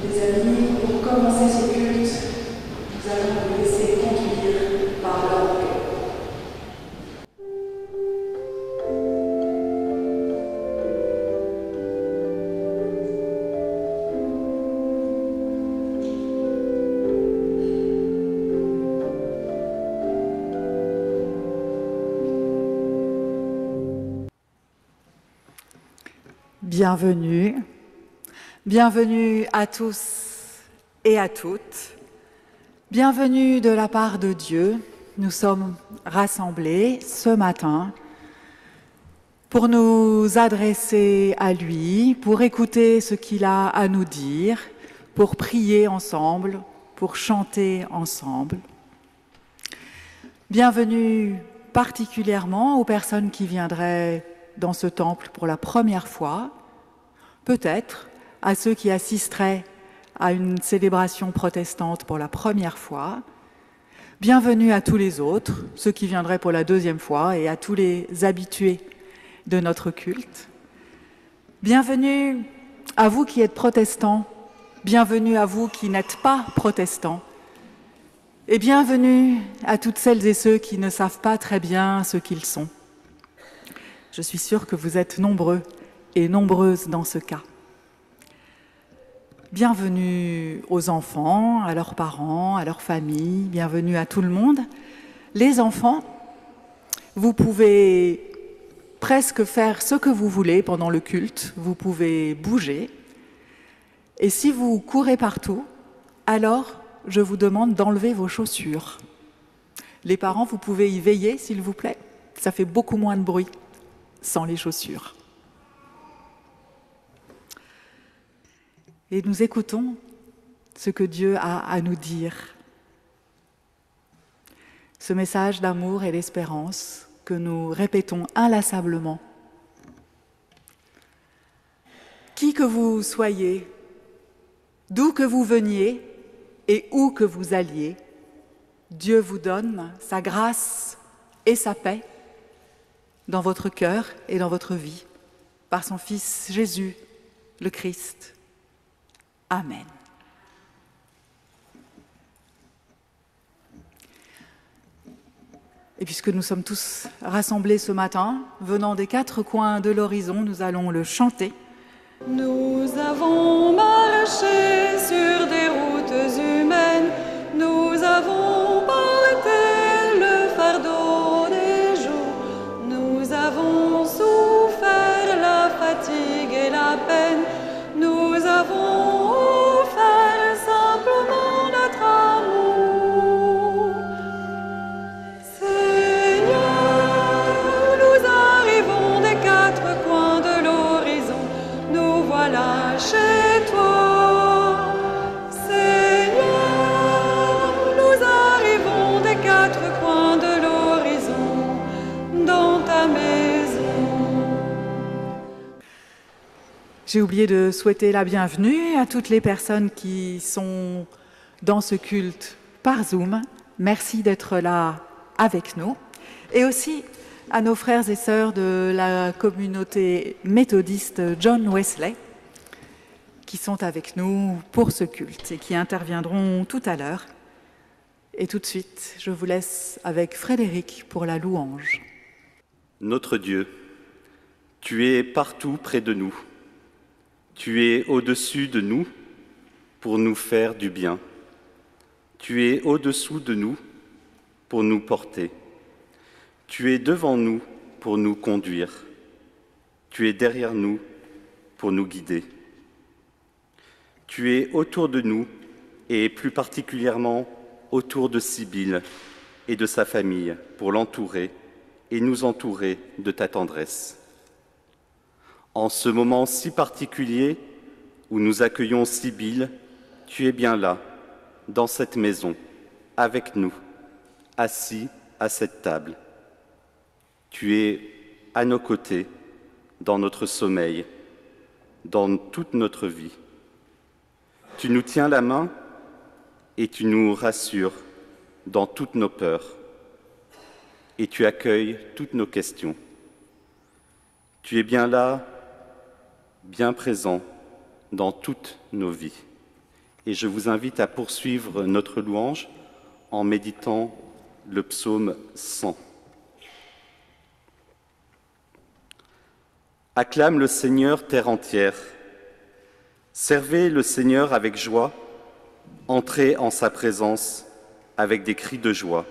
Les amis, pour commencer ce culte, nous allons nous laisser conduire par l'orgue. Bienvenue, bienvenue à tous et à toutes, bienvenue de la part de Dieu. Nous sommes rassemblés ce matin pour nous adresser à lui, pour écouter ce qu'il a à nous dire, pour prier ensemble, pour chanter ensemble. Bienvenue particulièrement aux personnes qui viendraient dans ce temple pour la première fois, peut-être à ceux qui assisteraient à une célébration protestante pour la première fois. Bienvenue à tous les autres, ceux qui viendraient pour la deuxième fois et à tous les habitués de notre culte. Bienvenue à vous qui êtes protestants, bienvenue à vous qui n'êtes pas protestants, et bienvenue à toutes celles et ceux qui ne savent pas très bien ce qu'ils sont. Je suis sûre que vous êtes nombreux et nombreuses dans ce cas. Bienvenue aux enfants, à leurs parents, à leurs familles, bienvenue à tout le monde. Les enfants, vous pouvez presque faire ce que vous voulez pendant le culte, vous pouvez bouger. Et si vous courez partout, alors je vous demande d'enlever vos chaussures. Les parents, vous pouvez y veiller, s'il vous plaît. Ça fait beaucoup moins de bruit sans les chaussures. Et nous écoutons ce que Dieu a à nous dire. Ce message d'amour et d'espérance que nous répétons inlassablement. Qui que vous soyez, d'où que vous veniez et où que vous alliez, Dieu vous donne sa grâce et sa paix dans votre cœur et dans votre vie, par son Fils Jésus, le Christ. Amen. Et puisque nous sommes tous rassemblés ce matin, venant des quatre coins de l'horizon, nous allons le chanter. Nous avons marché sur des routes humaines, nous avons porté le fardeau des jours, nous avons souffert la fatigue et la peine, nous avons offert simplement notre amour. Seigneur, nous arrivons des quatre coins de l'horizon, nous voilà chez toi. Seigneur, nous arrivons des quatre coins de l'horizon, dans ta maison. J'ai oublié de souhaiter la bienvenue à toutes les personnes qui sont dans ce culte par Zoom. Merci d'être là avec nous. Et aussi à nos frères et sœurs de la communauté méthodiste John Wesley qui sont avec nous pour ce culte et qui interviendront tout à l'heure. Et tout de suite, je vous laisse avec Frédéric pour la louange. Notre Dieu, tu es partout près de nous. Tu es au-dessus de nous pour nous faire du bien. Tu es au-dessous de nous pour nous porter. Tu es devant nous pour nous conduire. Tu es derrière nous pour nous guider. Tu es autour de nous et plus particulièrement autour de Sibylle et de sa famille pour l'entourer et nous entourer de ta tendresse. En ce moment si particulier où nous accueillons Sibylle, tu es bien là, dans cette maison, avec nous, assis à cette table. Tu es à nos côtés, dans notre sommeil, dans toute notre vie. Tu nous tiens la main et tu nous rassures dans toutes nos peurs. Et tu accueilles toutes nos questions. Tu es bien là, bien présent dans toutes nos vies. Et je vous invite à poursuivre notre louange en méditant le psaume 100. Acclame le Seigneur, terre entière. Servez le Seigneur avec joie. Entrez en sa présence avec des cris de joie.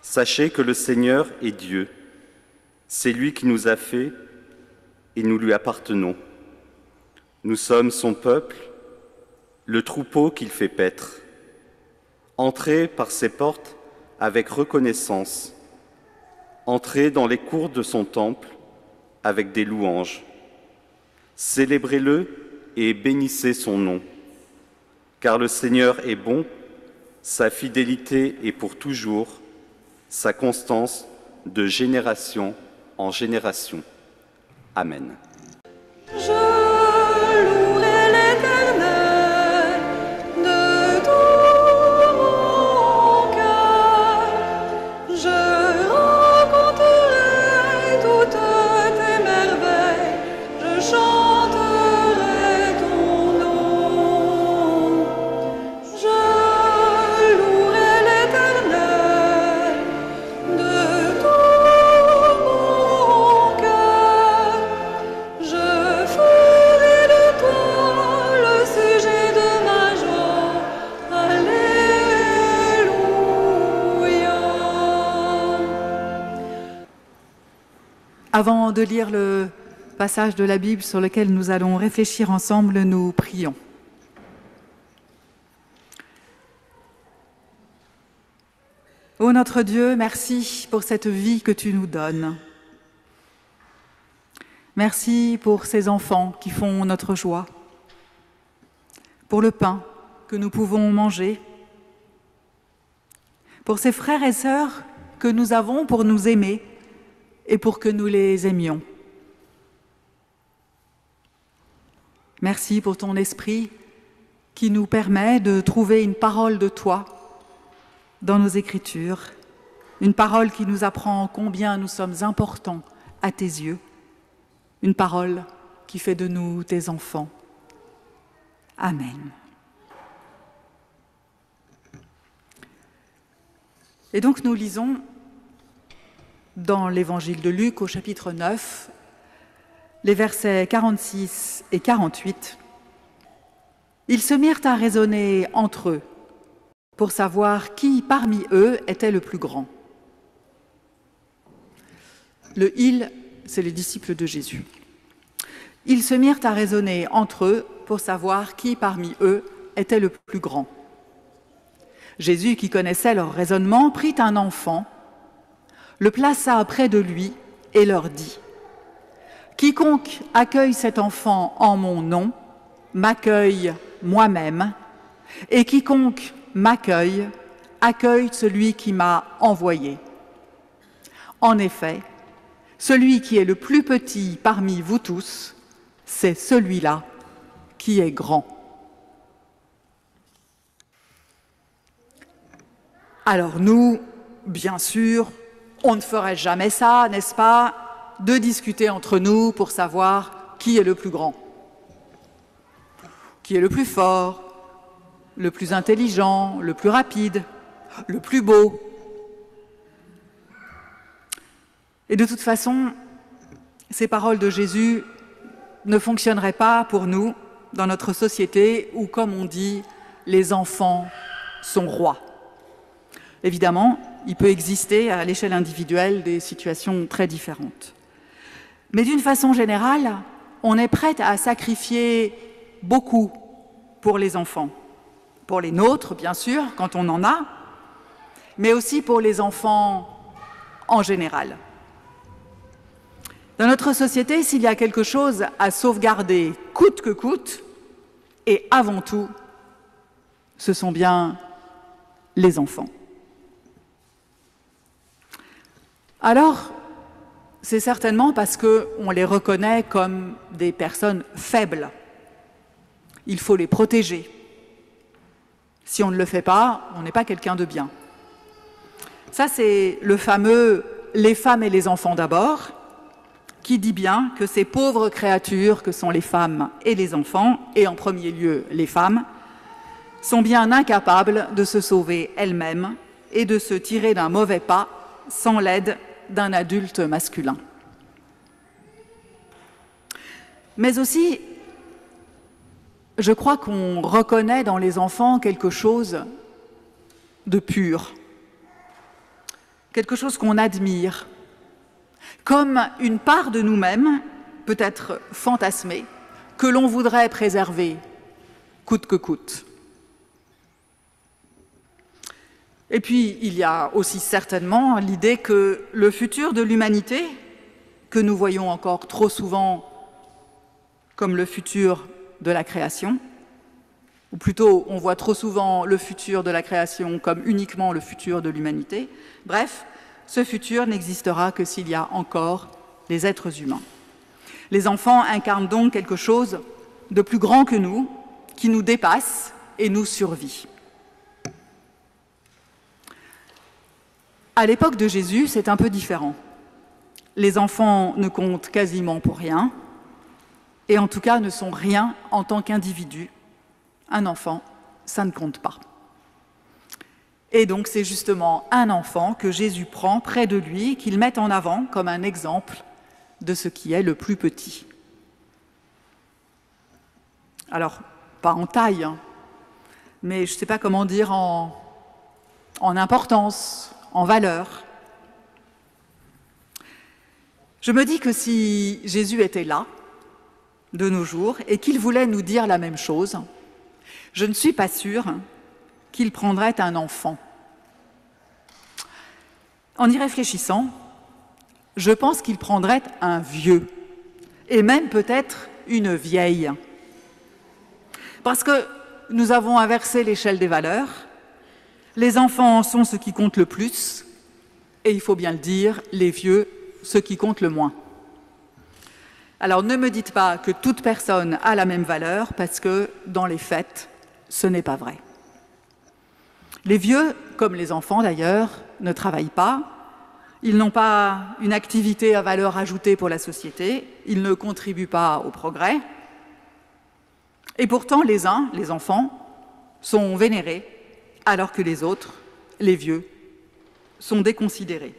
Sachez que le Seigneur est Dieu. C'est lui qui nous a fait et nous lui appartenons. Nous sommes son peuple, le troupeau qu'il fait paître. Entrez par ses portes avec reconnaissance. Entrez dans les cours de son temple avec des louanges. Célébrez-le et bénissez son nom. Car le Seigneur est bon, sa fidélité est pour toujours, sa constance de génération en génération. Amen. Je louerai l'Éternel de tout mon cœur. Je raconterai toutes tes merveilles. Je chanterai ton nom. Je louerai l'Éternel de tout mon cœur. Je ferai de toi le sujet de ma joie. Alléluia. Avant de lire le passage de la Bible sur lequel nous allons réfléchir ensemble, nous prions. Ô notre Dieu, merci pour cette vie que tu nous donnes. Merci pour ces enfants qui font notre joie, pour le pain que nous pouvons manger, pour ces frères et sœurs que nous avons pour nous aimer et pour que nous les aimions. Merci pour ton esprit qui nous permet de trouver une parole de toi dans nos Écritures, une parole qui nous apprend combien nous sommes importants à tes yeux, une parole qui fait de nous tes enfants. Amen. Et donc nous lisons dans l'Évangile de Luc au chapitre 9, les versets 46 et 48. Ils se mirent à raisonner entre eux pour savoir qui parmi eux était le plus grand. Le « ils », c'est les disciples de Jésus. Ils se mirent à raisonner entre eux pour savoir qui parmi eux était le plus grand. Jésus, qui connaissait leur raisonnement, prit un enfant, le plaça près de lui et leur dit : « Quiconque accueille cet enfant en mon nom, m'accueille moi-même, et quiconque m'accueille, accueille celui qui m'a envoyé. En effet, celui qui est le plus petit parmi vous tous, c'est celui-là qui est grand. » Alors nous, bien sûr, on ne ferait jamais ça, n'est-ce pas, de discuter entre nous pour savoir qui est le plus grand, qui est le plus fort, le plus intelligent, le plus rapide, le plus beau. Et de toute façon, ces paroles de Jésus ne fonctionneraient pas pour nous dans notre société où, comme on dit, les enfants sont rois. Évidemment, il peut exister à l'échelle individuelle des situations très différentes. Mais d'une façon générale, on est prêt à sacrifier beaucoup pour les enfants. Pour les nôtres, bien sûr, quand on en a, mais aussi pour les enfants en général. Dans notre société, s'il y a quelque chose à sauvegarder coûte que coûte, et avant tout, ce sont bien les enfants. Alors, c'est certainement parce qu'on les reconnaît comme des personnes faibles. Il faut les protéger. Si on ne le fait pas, on n'est pas quelqu'un de bien. Ça, c'est le fameux « les femmes et les enfants d'abord », qui dit bien que ces pauvres créatures que sont les femmes et les enfants, et en premier lieu les femmes, sont bien incapables de se sauver elles-mêmes et de se tirer d'un mauvais pas sans l'aide d'un adulte masculin. Mais aussi, je crois qu'on reconnaît dans les enfants quelque chose de pur, quelque chose qu'on admire, comme une part de nous-mêmes, peut-être fantasmée, que l'on voudrait préserver coûte que coûte. Et puis, il y a aussi certainement l'idée que le futur de l'humanité, que nous voyons encore trop souvent comme le futur de la création, ou plutôt on voit trop souvent le futur de la création comme uniquement le futur de l'humanité, bref, ce futur n'existera que s'il y a encore les êtres humains. Les enfants incarnent donc quelque chose de plus grand que nous, qui nous dépasse et nous survit. À l'époque de Jésus, c'est un peu différent. Les enfants ne comptent quasiment pour rien, et en tout cas ne sont rien en tant qu'individu. Un enfant, ça ne compte pas. Et donc c'est justement un enfant que Jésus prend près de lui, qu'il met en avant comme un exemple de ce qui est le plus petit. Alors, pas en taille, hein, mais je ne sais pas comment dire en importance, en valeur. Je me dis que si Jésus était là, de nos jours, et qu'il voulait nous dire la même chose, je ne suis pas sûre qu'il prendrait un enfant. En y réfléchissant, je pense qu'il prendrait un vieux, et même peut-être une vieille. Parce que nous avons inversé l'échelle des valeurs. Les enfants sont ce qui compte le plus, et il faut bien le dire, les vieux, ce qui compte le moins. Alors ne me dites pas que toute personne a la même valeur, parce que dans les faits, ce n'est pas vrai. Les vieux, comme les enfants d'ailleurs, ne travaillent pas, ils n'ont pas une activité à valeur ajoutée pour la société, ils ne contribuent pas au progrès, et pourtant les uns, les enfants, sont vénérés, alors que les autres, les vieux, sont déconsidérés.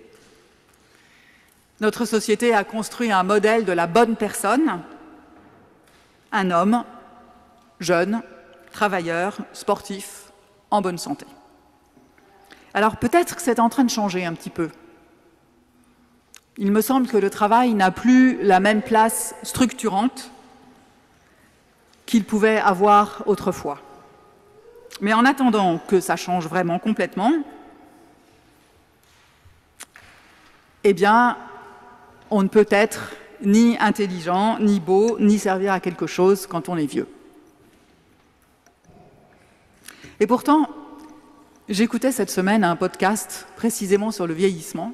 Notre société a construit un modèle de la bonne personne, un homme, jeune, travailleur, sportif, en bonne santé. Alors peut-être que c'est en train de changer un petit peu. Il me semble que le travail n'a plus la même place structurante qu'il pouvait avoir autrefois. Mais en attendant que ça change vraiment complètement, eh bien, on ne peut être ni intelligent, ni beau, ni servir à quelque chose quand on est vieux. Et pourtant, j'écoutais cette semaine un podcast précisément sur le vieillissement,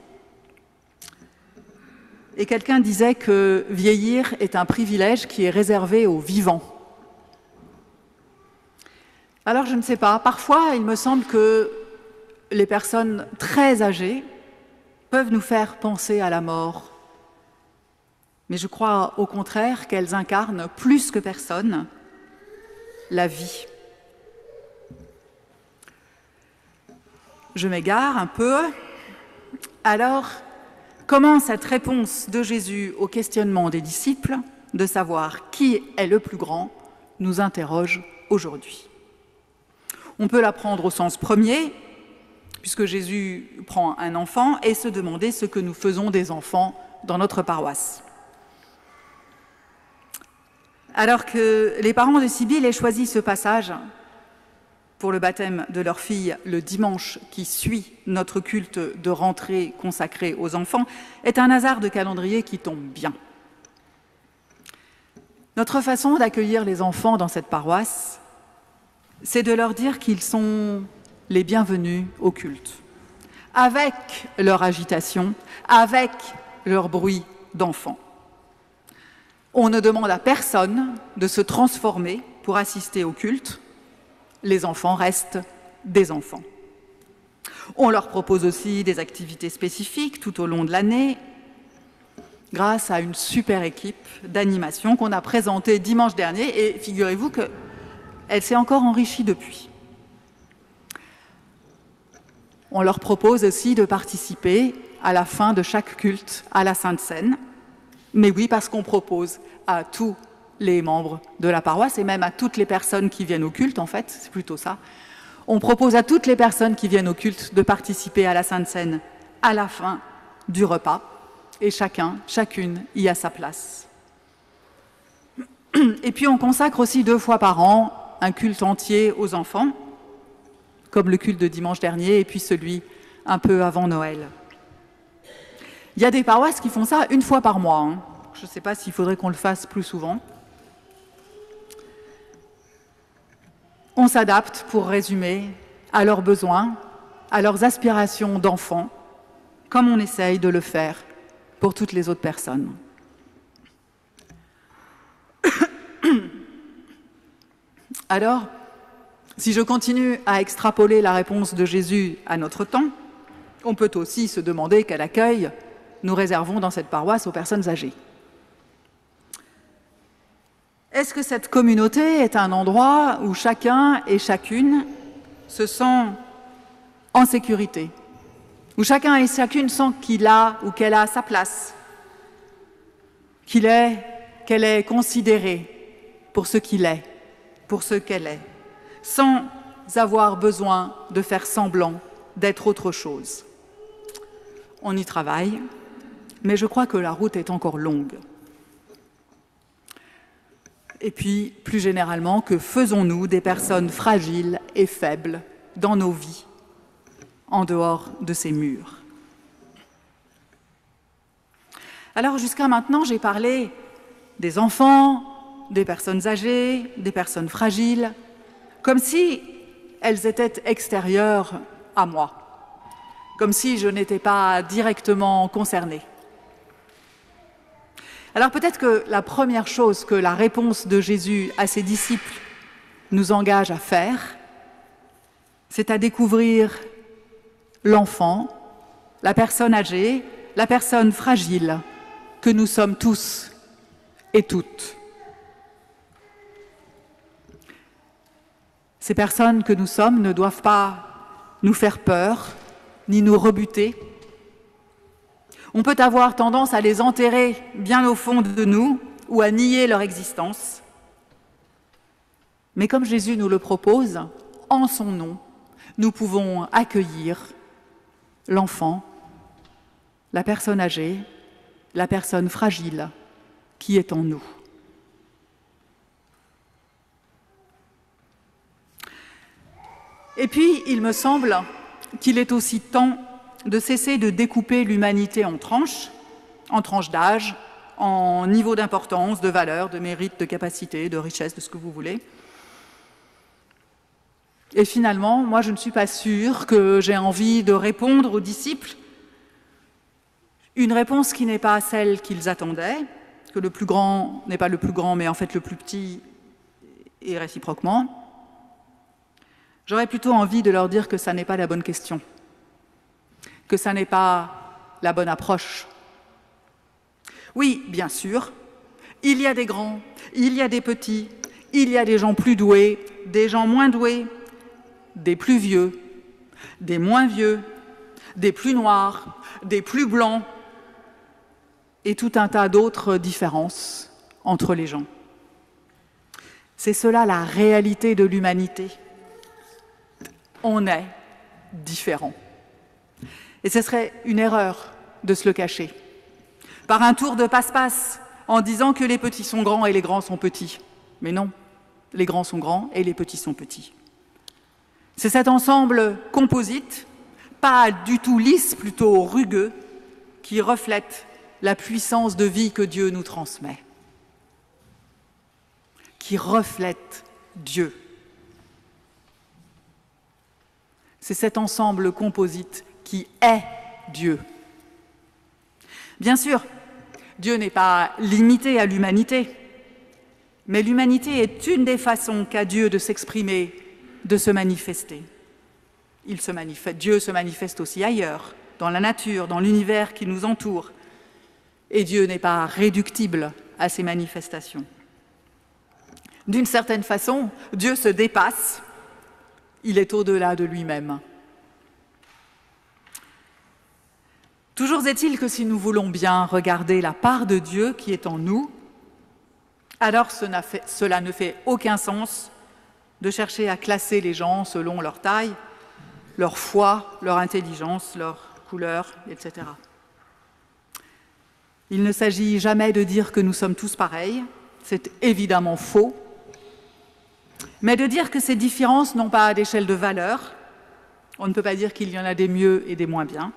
et quelqu'un disait que vieillir est un privilège qui est réservé aux vivants. Alors je ne sais pas, parfois il me semble que les personnes très âgées peuvent nous faire penser à la mort. Mais je crois au contraire qu'elles incarnent plus que personne la vie. Je m'égare un peu. Alors, comment cette réponse de Jésus au questionnement des disciples, de savoir qui est le plus grand, nous interroge aujourd'hui? On peut la prendre au sens premier, puisque Jésus prend un enfant, et se demander ce que nous faisons des enfants dans notre paroisse. Alors que les parents de Sibylle aient choisi ce passage pour le baptême de leur fille le dimanche qui suit notre culte de rentrée consacré aux enfants, est un hasard de calendrier qui tombe bien. Notre façon d'accueillir les enfants dans cette paroisse, c'est de leur dire qu'ils sont les bienvenus au culte, avec leur agitation, avec leur bruit d'enfants. On ne demande à personne de se transformer pour assister au culte. Les enfants restent des enfants. On leur propose aussi des activités spécifiques tout au long de l'année, grâce à une super équipe d'animation qu'on a présentée dimanche dernier, et figurez-vous qu'elle s'est encore enrichie depuis. on leur propose aussi de participer à la fin de chaque culte à la Sainte Seine. Mais oui, parce qu'on propose à tous les membres de la paroisse et même à toutes les personnes qui viennent au culte, en fait, c'est plutôt ça. On propose à toutes les personnes qui viennent au culte de participer à la Sainte Seine à la fin du repas. Et chacun, chacune y a sa place. Et puis on consacre aussi 2 fois par an un culte entier aux enfants, comme le culte de dimanche dernier et puis celui un peu avant Noël. Il y a des paroisses qui font ça 1 fois par mois. Hein. Je ne sais pas s'il faudrait qu'on le fasse plus souvent. On s'adapte, pour résumer, à leurs besoins, à leurs aspirations d'enfants, comme on essaye de le faire pour toutes les autres personnes. Alors, si je continue à extrapoler la réponse de Jésus à notre temps, on peut aussi se demander quel accueil nous réservons dans cette paroisse aux personnes âgées. Est-ce que cette communauté est un endroit où chacun et chacune se sent en sécurité, où chacun et chacune sent qu'il a ou qu'elle a sa place, qu'elle est considérée pour ce qu'il est, pour ce qu'elle est, sans avoir besoin de faire semblant d'être autre chose. On y travaille, mais je crois que la route est encore longue. Et puis, plus généralement, que faisons-nous des personnes fragiles et faibles dans nos vies, en dehors de ces murs? Alors, jusqu'à maintenant, j'ai parlé des enfants, des personnes âgées, des personnes fragiles, comme si elles étaient extérieures à moi, comme si je n'étais pas directement concernée. Alors peut-être que la première chose que la réponse de Jésus à ses disciples nous engage à faire, c'est à découvrir l'enfant, la personne âgée, la personne fragile que nous sommes tous et toutes. Ces personnes que nous sommes ne doivent pas nous faire peur, ni nous rebuter. On peut avoir tendance à les enterrer bien au fond de nous ou à nier leur existence. Mais comme Jésus nous le propose, en son nom, nous pouvons accueillir l'enfant, la personne âgée, la personne fragile qui est en nous. Et puis, il me semble qu'il est aussi temps de cesser de découper l'humanité en tranches d'âge, en niveau d'importance, de valeur, de mérite, de capacité, de richesse, de ce que vous voulez. Et finalement, moi, je ne suis pas sûre que j'ai envie de répondre aux disciples une réponse qui n'est pas celle qu'ils attendaient, que le plus grand n'est pas le plus grand, mais en fait le plus petit, et réciproquement. J'aurais plutôt envie de leur dire que ça n'est pas la bonne question, que ça n'est pas la bonne approche. Oui, bien sûr, il y a des grands, il y a des petits, il y a des gens plus doués, des gens moins doués, des plus vieux, des moins vieux, des plus noirs, des plus blancs, et tout un tas d'autres différences entre les gens. C'est cela la réalité de l'humanité. On est différents. Et ce serait une erreur de se le cacher. Par un tour de passe-passe, en disant que les petits sont grands et les grands sont petits. Mais non, les grands sont grands et les petits sont petits. C'est cet ensemble composite, pas du tout lisse, plutôt rugueux, qui reflète la puissance de vie que Dieu nous transmet, qui reflète Dieu. C'est cet ensemble composite qui est Dieu. Bien sûr, Dieu n'est pas limité à l'humanité, mais l'humanité est une des façons qu'a Dieu de s'exprimer, de se manifester. Dieu se manifeste aussi ailleurs, dans la nature, dans l'univers qui nous entoure. Et Dieu n'est pas réductible à ces manifestations. D'une certaine façon, Dieu se dépasse, il est au-delà de lui-même. Toujours est-il que si nous voulons bien regarder la part de Dieu qui est en nous, alors cela ne fait aucun sens de chercher à classer les gens selon leur taille, leur foi, leur intelligence, leur couleur, etc. Il ne s'agit jamais de dire que nous sommes tous pareils, c'est évidemment faux, mais de dire que ces différences n'ont pas d'échelle de valeur. On ne peut pas dire qu'il y en a des mieux et des moins bien,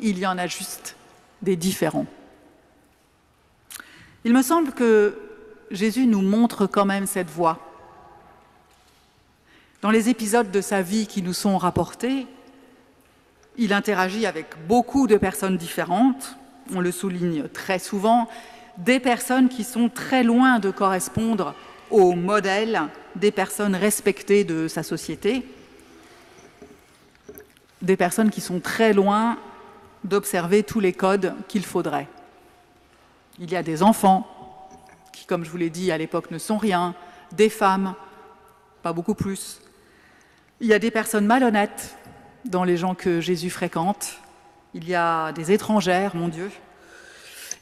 il y en a juste des différents. Il me semble que Jésus nous montre quand même cette voie. Dans les épisodes de sa vie qui nous sont rapportés, il interagit avec beaucoup de personnes différentes, on le souligne très souvent, des personnes qui sont très loin de correspondre au modèle des personnes respectées de sa société, des personnes qui sont très loin d'observer tous les codes qu'il faudrait. Il y a des enfants qui, comme je vous l'ai dit, à l'époque ne sont rien, des femmes, pas beaucoup plus. Il y a des personnes malhonnêtes dans les gens que Jésus fréquente. Il y a des étrangères, mon Dieu.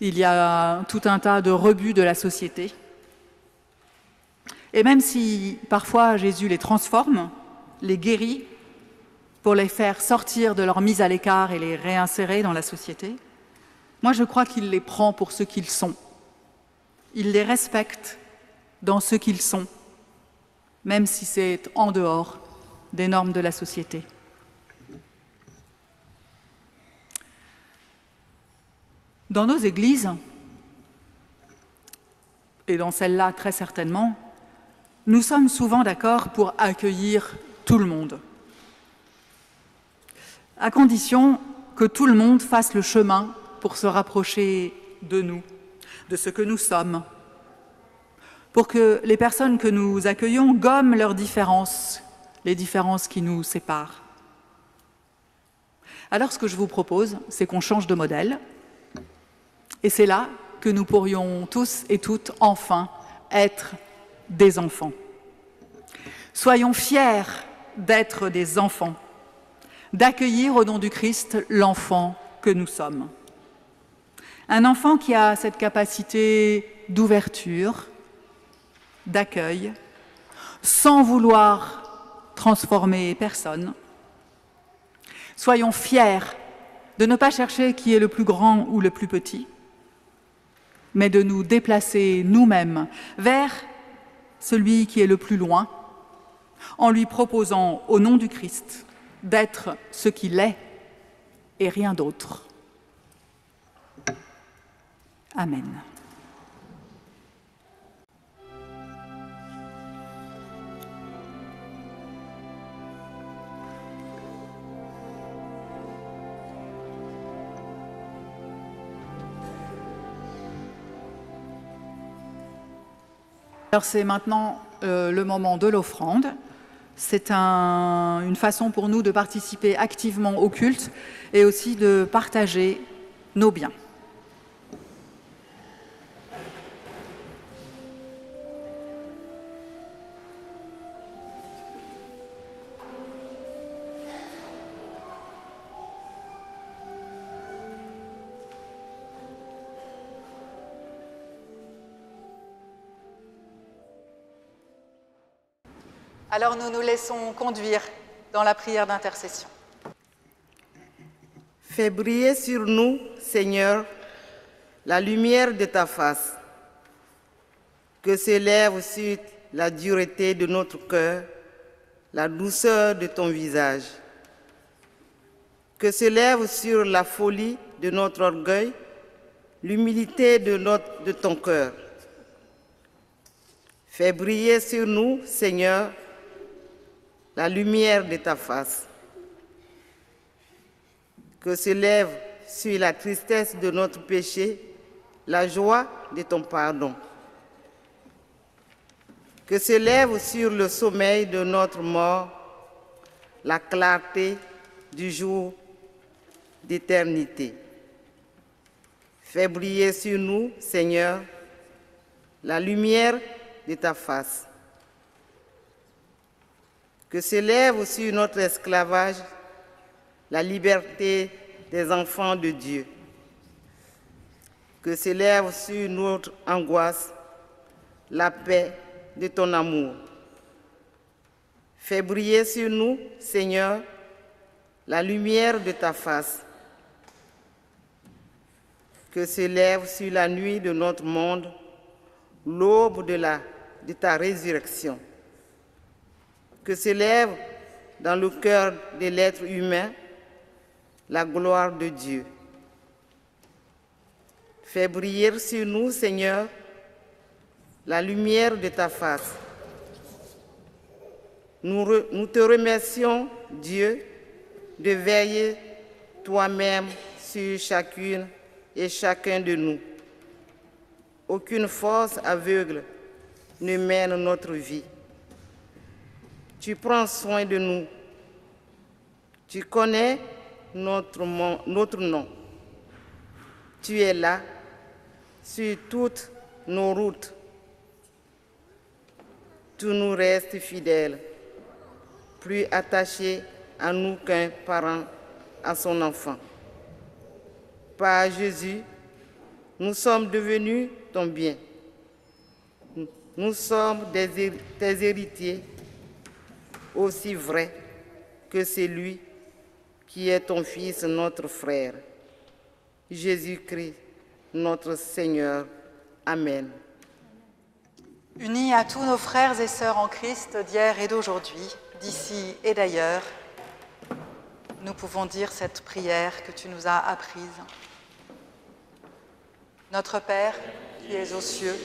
Il y a tout un tas de rebuts de la société. Et même si parfois Jésus les transforme, les guérit, pour les faire sortir de leur mise à l'écart et les réinsérer dans la société, moi je crois qu'il les prend pour ce qu'ils sont. Il les respecte dans ce qu'ils sont, même si c'est en dehors des normes de la société. Dans nos églises, et dans celle-là très certainement, nous sommes souvent d'accord pour accueillir tout le monde, à condition que tout le monde fasse le chemin pour se rapprocher de nous, de ce que nous sommes, pour que les personnes que nous accueillons gomment leurs différences, les différences qui nous séparent. Alors ce que je vous propose, c'est qu'on change de modèle, et c'est là que nous pourrions tous et toutes enfin être des enfants. Soyons fiers d'être des enfants, d'accueillir au nom du Christ l'enfant que nous sommes. Un enfant qui a cette capacité d'ouverture, d'accueil, sans vouloir transformer personne. Soyons fiers de ne pas chercher qui est le plus grand ou le plus petit, mais de nous déplacer nous-mêmes vers celui qui est le plus loin, en lui proposant, au nom du Christ, d'être ce qu'il est et rien d'autre. Amen. Alors c'est maintenant le moment de l'offrande. C'est une façon pour nous de participer activement au culte et aussi de partager nos biens. Alors nous nous laissons conduire dans la prière d'intercession. Fais briller sur nous, Seigneur, la lumière de ta face, que s'élève sur la dureté de notre cœur, la douceur de ton visage, que s'élève sur la folie de notre orgueil, l'humilité de ton cœur. Fais briller sur nous, Seigneur, la lumière de ta face, que s'élève sur la tristesse de notre péché, la joie de ton pardon, que s'élève sur le sommeil de notre mort, la clarté du jour d'éternité. Fais briller sur nous, Seigneur, la lumière de ta face, que s'élève sur notre esclavage la liberté des enfants de Dieu. Que s'élève sur notre angoisse la paix de ton amour. Fais briller sur nous, Seigneur, la lumière de ta face. Que s'élève sur la nuit de notre monde l'aube de ta résurrection. Que s'élève dans le cœur de l'être humain la gloire de Dieu. Fais briller sur nous, Seigneur, la lumière de ta face. Nous te remercions, Dieu, de veiller toi-même sur chacune et chacun de nous. Aucune force aveugle ne mène notre vie. Tu prends soin de nous. Tu connais notre nom. Tu es là sur toutes nos routes. Tu nous restes fidèles, plus attachés à nous qu'un parent à son enfant. Par Jésus, nous sommes devenus ton bien. Nous sommes tes héritiers, aussi vrais que celui qui est ton Fils, notre frère. Jésus-Christ, notre Seigneur. Amen. Unis à tous nos frères et sœurs en Christ d'hier et d'aujourd'hui, d'ici et d'ailleurs, nous pouvons dire cette prière que tu nous as apprise. Notre Père, qui es aux cieux,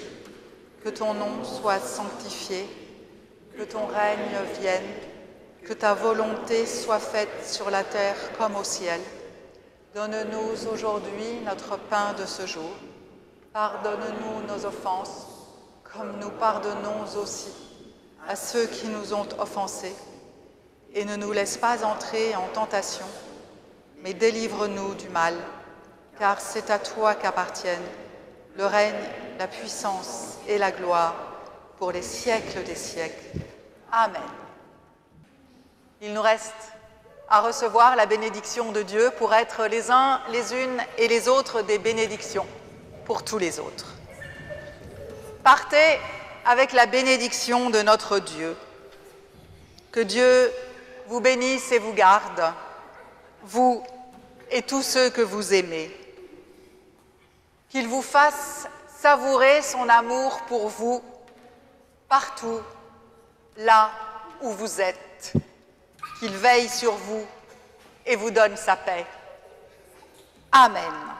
que ton nom soit sanctifié, que ton règne vienne, que ta volonté soit faite sur la terre comme au ciel. Donne-nous aujourd'hui notre pain de ce jour. Pardonne-nous nos offenses, comme nous pardonnons aussi à ceux qui nous ont offensés. Et ne nous laisse pas entrer en tentation, mais délivre-nous du mal, car c'est à toi qu'appartiennent le règne, la puissance et la gloire pour les siècles des siècles. Amen. Il nous reste à recevoir la bénédiction de Dieu pour être les uns, les unes et les autres des bénédictions pour tous les autres. Partez avec la bénédiction de notre Dieu. Que Dieu vous bénisse et vous garde, vous et tous ceux que vous aimez. Qu'il vous fasse savourer son amour pour vous partout, là où vous êtes. Qu'il veille sur vous et vous donne sa paix. Amen.